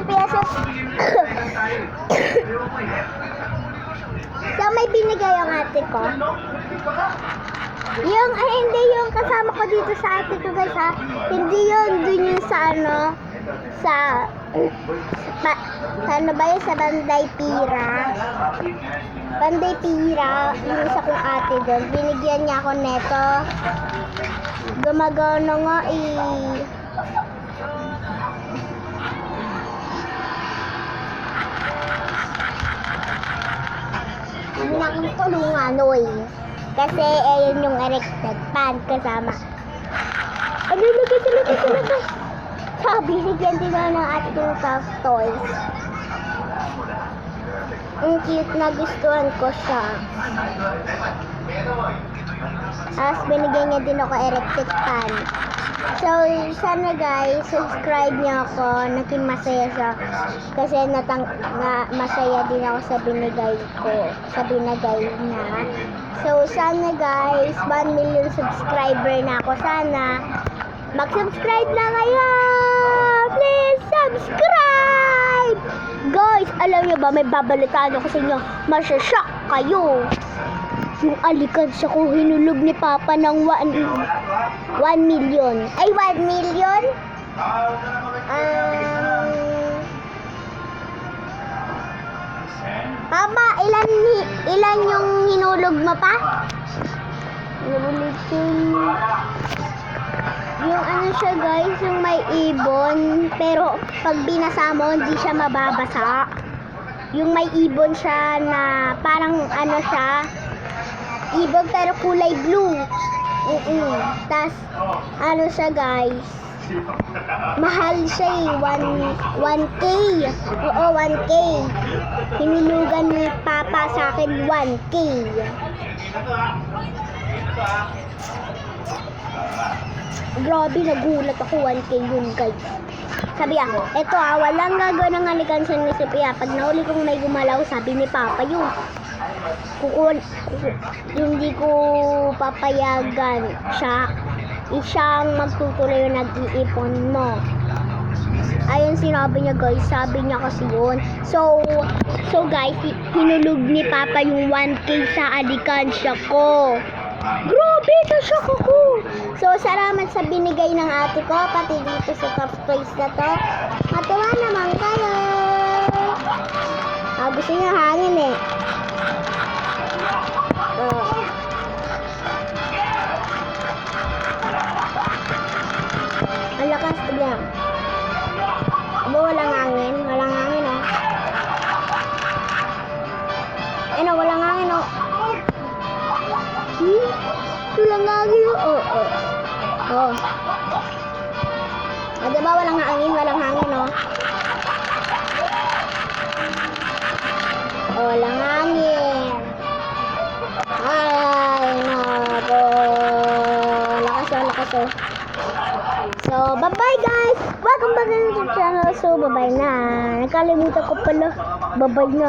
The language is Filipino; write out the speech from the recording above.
pesos. So, may binigay ang ate ko. Yung, hindi yung kasama ko dito sa ate ko guys ha. Hindi yun, dun yung sa ano, sa ano ba yun, sa Banday Pira. Banday Pira, yung isa kong ate doon. Binigyan niya ako neto. Gumagawa na nga Hindi na akong tulungan, oy. Kasi, ayun yung erected pan kasama. Ano, lagay. Sabi, binigyan din ako ng ate kong soft toys. Ang cute na gustuhan ko siya. Tapos, binigyan niya din ako erected pan. So, sana guys, subscribe niyo ako. Naging masaya siya. Kasi masaya din ako sa binigay ko. Sa binigay niya. So, sana guys, 1 million subscriber na ako. Sana, mag-subscribe na kayo! Please, subscribe! Guys, alam niyo ba, may babalitaan ako sa inyo. Masya-shock kayo. Yung alikansya ko hinulog ni Papa ng 1 million. Ay, 1 million? Papa, ilan yung hinulog mo pa? Yung ano siya guys, yung may ibon. Pero pag binasa mo, hindi siya mababasa. Yung may ibon siya na parang ano siya, ibon pero kulay blue. Tas ano siya guys, mahal siya 1K. Oo, 1K. Hinulugan ni Papa sa akin 1K. Grabe, nagulat ako. 1K yun guys. Sabi eto walang gagawin ng alikansya ni Sophia. Pag nahuli kong may gumalaw, sabi ni Papa yun. Hindi ko papayagan siya. Isang magtutuloy yung nag-iipon mo. Ayun sinabi niya guys. Sabi niya kasi yun. So guys, hinulog ni Papa yung 1K sa alikansya ko. Grabe, nashock ako. So, salamat sa binigay ng ate ko, pati dito sa top toys na to. Matuwa naman kayo. Gusto niya hangin eh. Ang lakas bigla. Walang hangin. Walang hangin oh. Ano, walang hangin oh. Walang hangin oh. Diba walang hangin? Walang hangin oh. Walang hangin. Ay, nako. Lakas oh. So, bye-bye guys. Welcome back to the channel. So, bye-bye na. Nakalimutan ko pala. Bye-bye na.